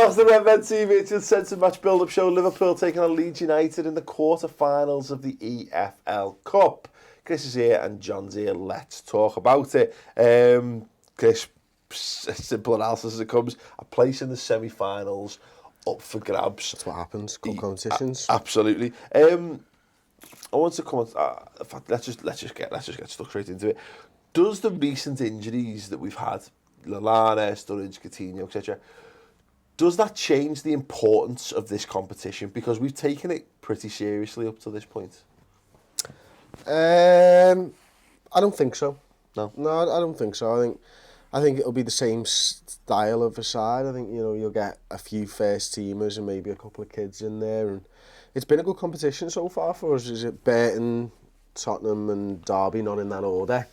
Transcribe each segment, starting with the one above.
Across the Redmen TV, it's Uncensored match build-up show. Liverpool taking on Leeds United in the quarter-finals of the EFL Cup. Chris is here and John's here. Let's talk about it. Chris, simple analysis as it comes. A place in the semi-finals up for grabs. That's what happens. Cup competitions. Absolutely. I want to come on. In fact, let's just get stuck straight into it. Does the recent injuries that we've had, Lallana, Sturridge, Coutinho, etc., does that change the importance of this competition? Because we've taken it pretty seriously up to this point. I don't think so. No, I don't think so. I think it'll be the same style of a side. I think you'll get a few first teamers and maybe a couple of kids in there, and it's been a good competition so far for us. Is it Burton, Tottenham, and Derby? Not in that order.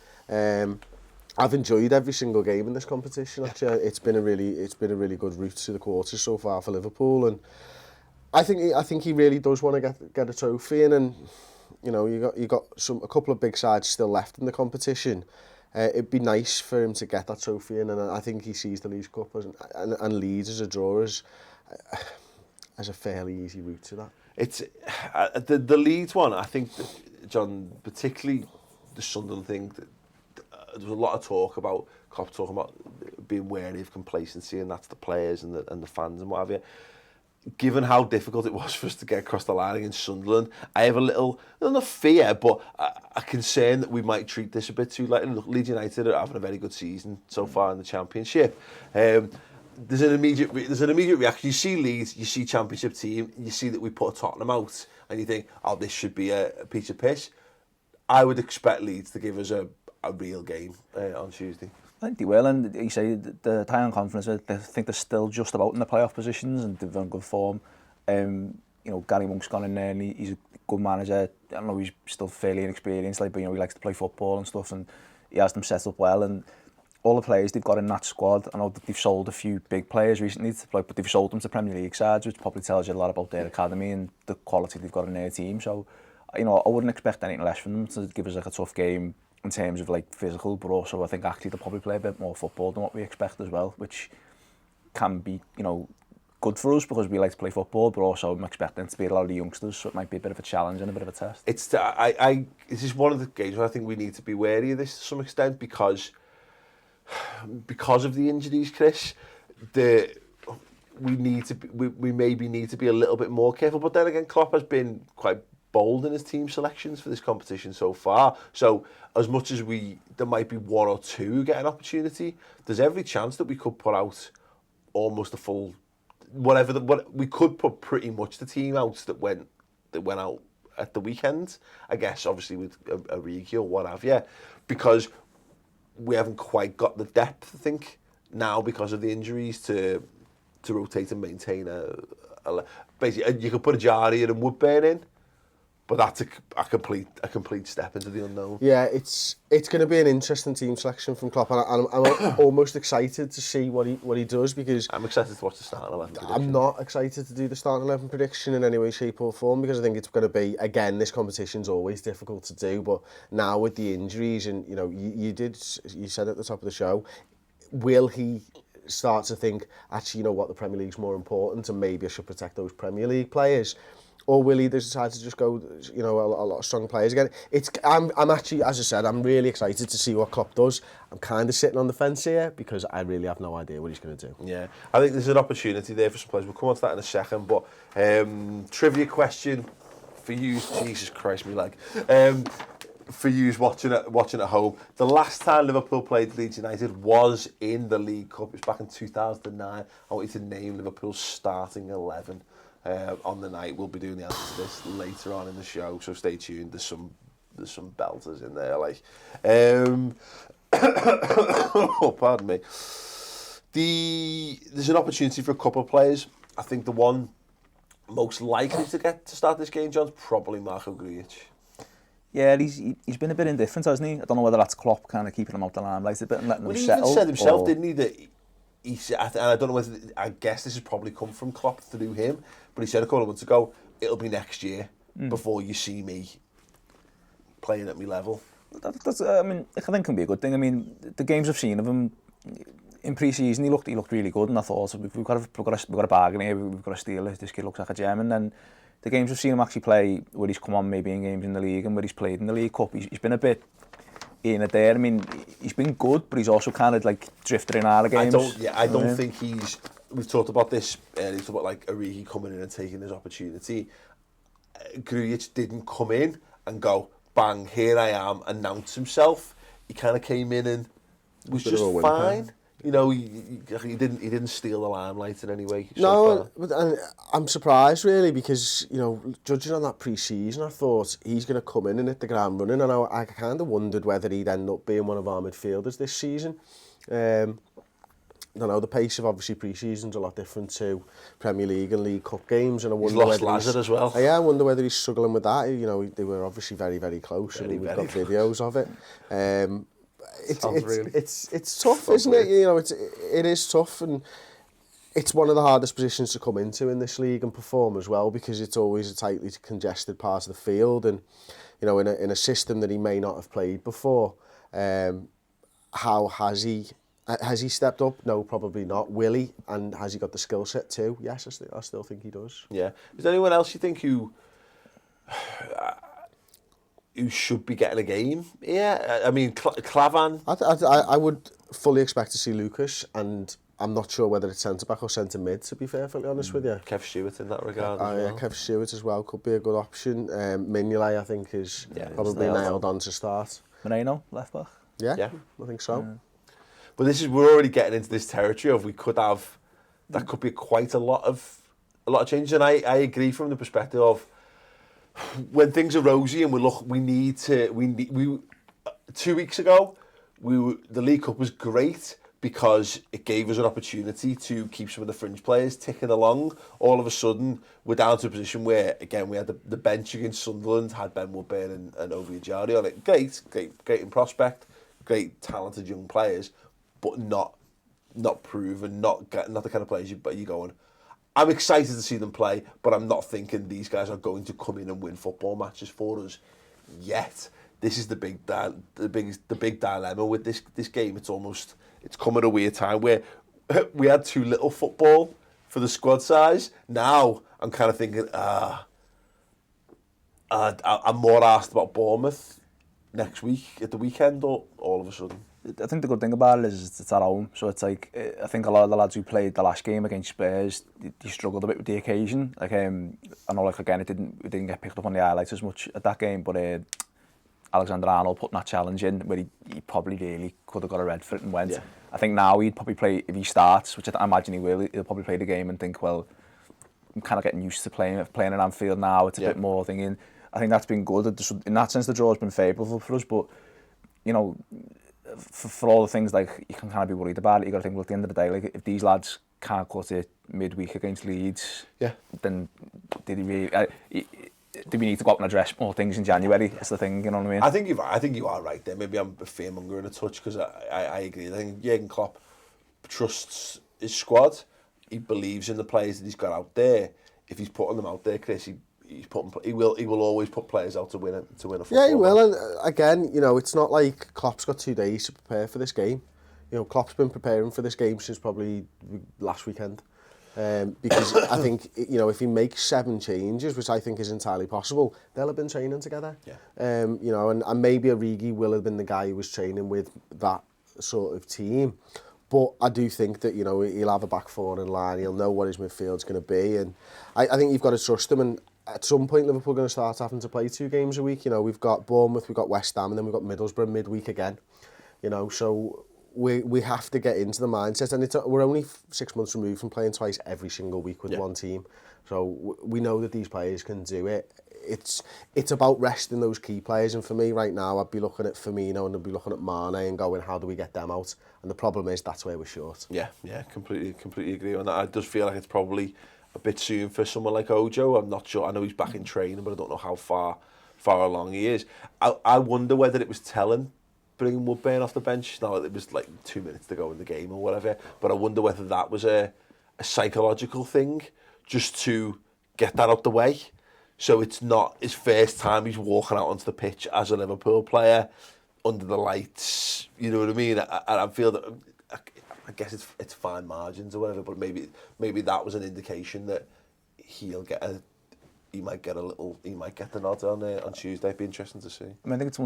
I've enjoyed every single game in this competition. Actually, it's been a really good route to the quarters so far for Liverpool, and I think he really does want to get a trophy in. And you got a couple of big sides still left in the competition. It'd be nice for him to get that trophy in, and I think he sees the Leeds Cup and Leeds as a draw as a fairly easy route to that. It's the Leeds one. I think John, particularly the Sunderland thing. There was a lot of talk about Klopp talking about being wary of complacency, and that's the players and the fans and what have you. Given how difficult it was for us to get across the line against Sunderland, I have a little, not fear, but a concern that we might treat this a bit too lightly. Look, Leeds United are having a very good season so far in the Championship. There's an immediate reaction. You see Leeds, you see Championship team, you see that we put Tottenham out, and you think, oh, this should be a piece of piss. I would expect Leeds to give us a real game on Tuesday. I think they will, and you say the high on confidence. I think they're still just about in the playoff positions and they're in good form. Gary Monk's gone in there and he's a good manager. I don't know, he's still fairly inexperienced, but he likes to play football and stuff, and he has them set up well. And all the players they've got in that squad, I know that they've sold a few big players recently, but they've sold them to Premier League sides, which probably tells you a lot about their academy and the quality they've got in their team. So, I wouldn't expect anything less from them to give us a tough game in terms of physical, but also I think actually they'll probably play a bit more football than what we expect as well, which can be good for us because we like to play football, but also I'm expecting to be a lot of the youngsters, so it might be a bit of a challenge and a bit of a test. This is one of the games where I think we need to be wary of this to some extent because of the injuries, Chris. We maybe need to be a little bit more careful, but then again, Klopp has been quite bold in his team selections for this competition so far. So as much as there might be one or two who get an opportunity, there's every chance that we could put out almost a full we could put pretty much the team out that went out at the weekend. I guess obviously with Origi or what have you, because we haven't quite got the depth, I think, now because of the injuries to rotate and maintain basically you could put a Jari and Woodburn in. But that's a complete step into the unknown. Yeah, it's going to be an interesting team selection from Klopp, and I'm almost excited to see what he does, because I'm excited to watch the starting 11 prediction. I'm not excited to do the starting 11 prediction in any way, shape or form, because I think it's going to be, again, this competition's always difficult to do, but now with the injuries, and you said at the top of the show, will he start to think, actually, the Premier League's more important, and maybe I should protect those Premier League players? Or will he decide to just go, a lot of strong players again? I'm actually, as I said, I'm really excited to see what Klopp does. I'm kind of sitting on the fence here because I really have no idea what he's going to do. Yeah, I think there's an opportunity there for some players. We'll come on to that in a second, but trivia question for you, Jesus Christ, me leg. For you watching at home, the last time Liverpool played Leeds United was in the League Cup. It was back in 2009. I want you to name Liverpool's starting 11. On the night. We'll be doing the answer to this later on in the show, so stay tuned. There's some belters in there, oh, pardon me. There's an opportunity for a couple of players. I think the one most likely to get to start this game, John's probably Marco Grujic. Yeah, he's been a bit indifferent, hasn't he? I don't know whether that's Klopp kind of keeping him out the limelight a bit and letting him settle. He even said himself, didn't he, that he said, and I don't know whether, I guess this has probably come from Klopp through him, but he said a couple of months ago, it'll be next year before you see me playing at my level. That's, I think can be a good thing. I mean, the games I've seen of him, in pre-season he looked really good, and I thought we've got a bargain here. We've got to steal this. This kid looks like a gem. And then the games we've seen him actually play, where he's come on maybe in games in the league and where he's played in the League Cup, he's been a bit in and there. I mean, he's been good, but he's also kind of like drifted in out of games. I don't think he's. We've talked about this. He's talked about like Origi coming in and taking his opportunity. Grujic didn't come in and go, bang, here I am, announce himself. He kind of came in and was just fine. You know, he didn't steal the limelight in any way. No, and I'm surprised really, because, you know, judging on that pre-season, I thought he's going to come in and hit the ground running, and I kind of wondered whether he'd end up being one of our midfielders this season. I know the pace of obviously pre-season's a lot different to Premier League and League Cup games, and I wonder lost Lazard as well. Yeah, I wonder whether he's struggling with that. You know, they were obviously very, very close, and we've got videos of it. It's tough, isn't it? You know, it is tough, and it's one of the hardest positions to come into in this league and perform as well, because it's always a tightly congested part of the field, and you know, in a system that he may not have played before. How has he? Has he stepped up? No, probably not. Will he? And has he got the skill set too? Yes, I still think he does. Yeah. Is there anyone else you think who should be getting a game? Yeah. I mean, Klavan. I would fully expect to see Lucas, and I'm not sure whether it's centre-back or centre-mid, to be perfectly honest with you. Kev Stewart in that regard as well. Yeah, Kev Stewart as well could be a good option. Mignolet, I think, is probably nailed on to start. Moreno, left-back? Yeah, I think so. Yeah. But we're already getting into this territory of that could be quite a lot of changes, and I agree from the perspective of when things are rosy and we need 2 weeks ago the League Cup was great because it gave us an opportunity to keep some of the fringe players ticking along. All of a sudden we're down to a position where again we had the bench against Sunderland, had Ben Woodburn and Ovie Ejaria on it. Great in prospect, great talented young players, but not proven, not the kind of players you're going, I'm excited to see them play, but I'm not thinking these guys are going to come in and win football matches for us yet. This is the big dilemma with this game. It's come at a weird time where we had too little football for the squad size. Now I'm kind of thinking, I'm more asked about Bournemouth next week at the weekend, or all of a sudden. I think the good thing about it is it's at home, so it's like I think a lot of the lads who played the last game against Spurs, they struggled a bit with the occasion. Like I know, like again, it didn't get picked up on the highlights as much at that game, but Alexander-Arnold putting that challenge in where he probably really could have got a red for it and went. Yeah. I think now he'd probably play, if he starts, which I imagine he will, he'll probably play the game and think, well, I'm kind of getting used to playing at Anfield now. It's a bit more thinking. I think that's been good. In that sense, the draw has been favourable for us, but you know, for all the things like you can kind of be worried about it, you got to think, well, at the end of the day, like if these lads can't cut it midweek against Leeds, then did he really? Do we need to go up and address more things in January? That's the thing, you know what I mean? I think you are right there. Maybe I'm a fearmonger in a touch, because I agree. I think Jurgen Klopp trusts his squad. He believes in the players that he's got out there. If he's putting them out there, Chris, he will always put players out to win a football. Yeah, he will. And again, you know, it's not like Klopp's got 2 days to prepare for this game. You know, Klopp's been preparing for this game since probably last weekend. Because I think, you know, if he makes 7 changes, which I think is entirely possible, they'll have been training together. Yeah. You know, and maybe Origi will have been the guy who was training with that sort of team. But I do think that, you know, he'll have a back four in line. He'll know what his midfield's going to be. And I think you've got to trust him. And at some point, Liverpool are going to start having to play 2 games a week. You know, we've got Bournemouth, we've got West Ham, and then we've got Middlesbrough midweek again. You know, so we have to get into the mindset. And we're only 6 months removed from playing twice every single week with one team. So we know that these players can do it. It's about resting those key players. And for me right now, I'd be looking at Firmino and I'd be looking at Mane and going, how do we get them out? And the problem is that's where we're short. Yeah, completely agree on that. I just feel like it's probably a bit soon for someone like Ojo. I'm not sure. I know he's back in training, but I don't know how far along he is. I wonder whether it was telling bringing Woodburn off the bench. Now it was like 2 minutes to go in the game or whatever. But I wonder whether that was a psychological thing, just to get that out the way. So it's not his first time he's walking out onto the pitch as a Liverpool player under the lights. You know what I mean? And I feel that I guess it's fine margins or whatever, but maybe that was an indication that he might get the nod on Tuesday. It'd be interesting to see. I mean, I think it's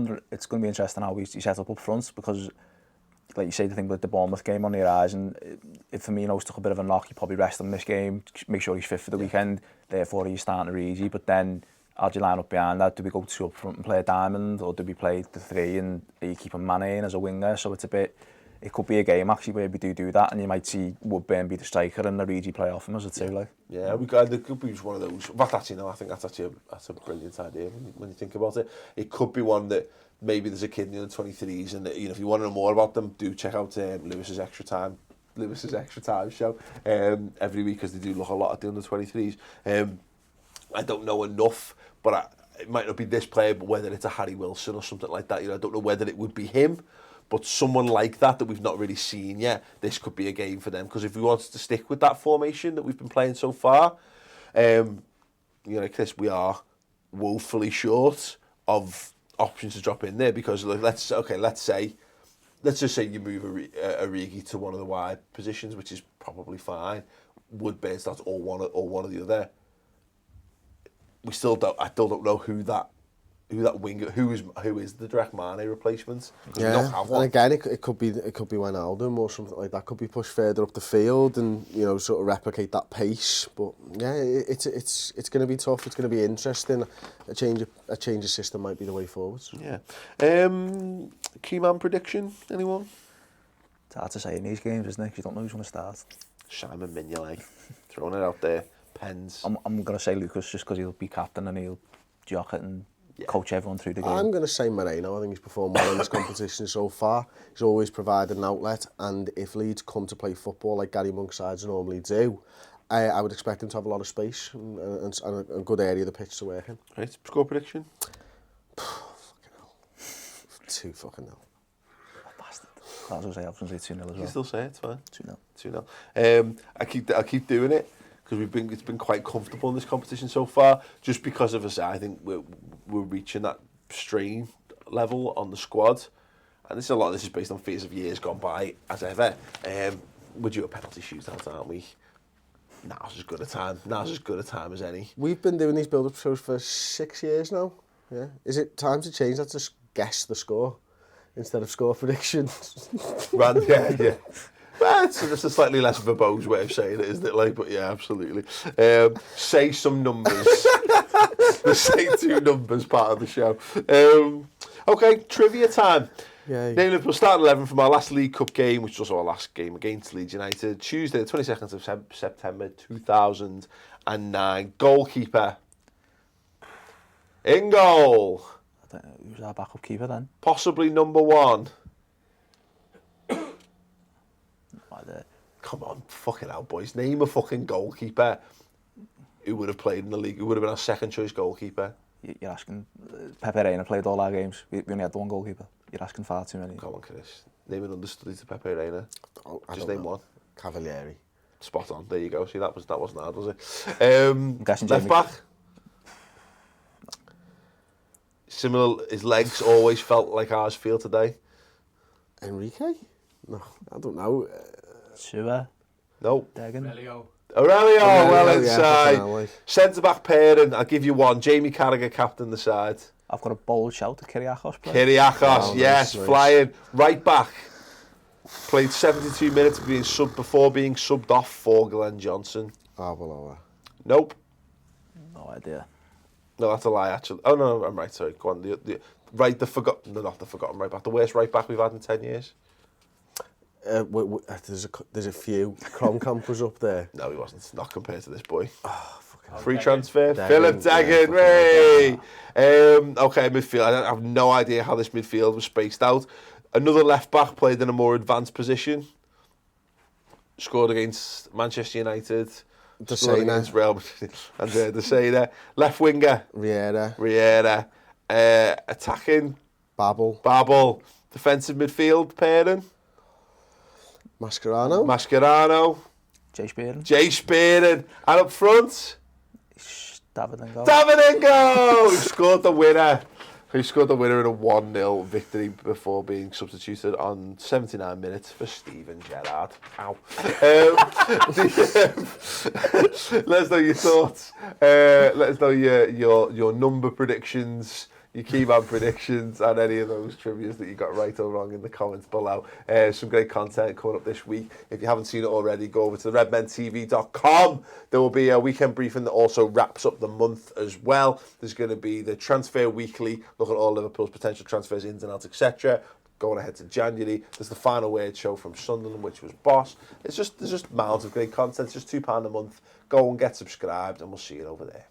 going to be interesting how he set up front, because, like you say, the thing with the Bournemouth game on the horizon, if Firmino's took a bit of a knock, he probably rest him this game, make sure he's fit for the weekend, therefore he's starting to easy. But then, how do you line up behind that? Do we go 2 up front and play a diamond, or do we play the 3 and you keep Mane in as a winger? So it could be a game actually where we do that, and you might see Woodburn be the striker and Origi play off him as a 2. Like. Yeah, it could be one of those. But actually, no, I think that's a brilliant idea when you think about it. It could be one that maybe there's a kid in the 23s, and if you want to know more about them, do check out Lewis's Extra Time show every week, because they do look a lot at the under 23s. I don't know enough, but it might not be this player, but whether it's a Harry Wilson or something like that, I don't know whether it would be him. But someone like that we've not really seen yet, this could be a game for them. Because if we wanted to stick with that formation that we've been playing so far, Chris, we are woefully short of options to drop in there. Because let's just say you move Origi to one of the wide positions, which is probably fine. Woodburn starts or one or the other. I still don't know who that winger, who is the direct Mane replacement? Yeah, we don't have one. And again, it could be Wijnaldum or something like that. Could be pushed further up the field and sort of replicate that pace. But yeah, it's going to be tough. It's going to be interesting. A change of system might be the way forwards. Yeah. Key man prediction, anyone? It's hard to say in these games, isn't it? 'Cause you don't know who's going to start. Simon Mignolet, throwing it out there. Pens. I'm going to say Lucas, just because he'll be captain and he'll jock it and coach everyone through the game. I'm going to say Moreno. I think he's performed well in this competition so far. He's always provided an outlet, and if Leeds come to play football like Gary Monk's sides normally do, I would expect him to have a lot of space and a good area of the pitch to work in. Right, score prediction? Fucking hell. 2-0. Bastard. I was going to say, I was going to say 2-0 as well. You still say it, it's fine. 2-0. 2-0. I keep doing it, because it's been quite comfortable in this competition so far, just because of us. I think we're reaching that strain level on the squad, and this is based on fears of years gone by, as ever. We're due a penalty shootout, aren't we? Now's as good a time as any. We've been doing these build-up shows for 6 years now. Yeah, is it time to change that to guess the score instead of score predictions? Yeah. Well, it's just a slightly less verbose way of saying it, isn't it? Like, but yeah, absolutely. Say some numbers. The say 2 numbers part of the show. Okay, trivia time. Yeah. Liverpool starting 11 from our last League Cup game, which was also our last game against Leeds United. Tuesday, the 22nd of September 2009. Goalkeeper. In goal. I don't know, who was our backup keeper then? Possibly number 1. Come on, fucking hell, boys. Name a fucking goalkeeper who would have played in the league, who would have been our second choice goalkeeper. You're asking... Pepe Reina played all our games. We only had the one goalkeeper. You're asking far too many. Come on, Chris. Name an understudy to Pepe Reina. Just name one. Cavalieri. Spot on. There you go. See, that wasn't hard, was it? Left back. Similar, his legs always felt like ours feel today. Enrique? No, I don't know. Sua? No. Degan? Aurelio, well inside. Yeah, Centre-back pairing, I'll give you one. Jamie Carragher captain the side. I've got a bold shout to Kiriakos. Kiriakos, yes, nice. Flying. Right back. Played 72 minutes before being subbed off for Glenn Johnson. Arbeloa. Nope. No idea. No, that's a lie, actually. Oh, no, I'm right, sorry. Go on. Not the forgotten right back. The worst right back we've had in 10 years. There's a few. Kronkamp was up there. No, he wasn't. Not compared to this boy. Oh, fucking free transfer. Philip Degan. Ray. Okay, midfield. I have no idea how this midfield was spaced out. Another left back played in a more advanced position. Scored against Manchester United. Scored against Real Madrid. And Desena. Left winger. Riera. Attacking. Babel. Defensive midfield pairing. Mascherano. Jay Spearing. And up front. David Ngo. He scored the winner He scored the winner in a 1-0 victory before being substituted on 79 minutes for Steven Gerrard. Ow. Let us know your thoughts. Let us know your number predictions, your key man predictions, and any of those trivias that you got right or wrong in the comments below. Some great content coming up this week. If you haven't seen it already, go over to redmentv.com. There will be a weekend briefing that also wraps up the month as well. There's going to be the Transfer Weekly, look at all Liverpool's potential transfers, ins and outs, etc. Going ahead to January. There's the Final Word show from Sunderland, which was boss. There's just mounds of great content. It's just £2 a month. Go and get subscribed, and we'll see you over there.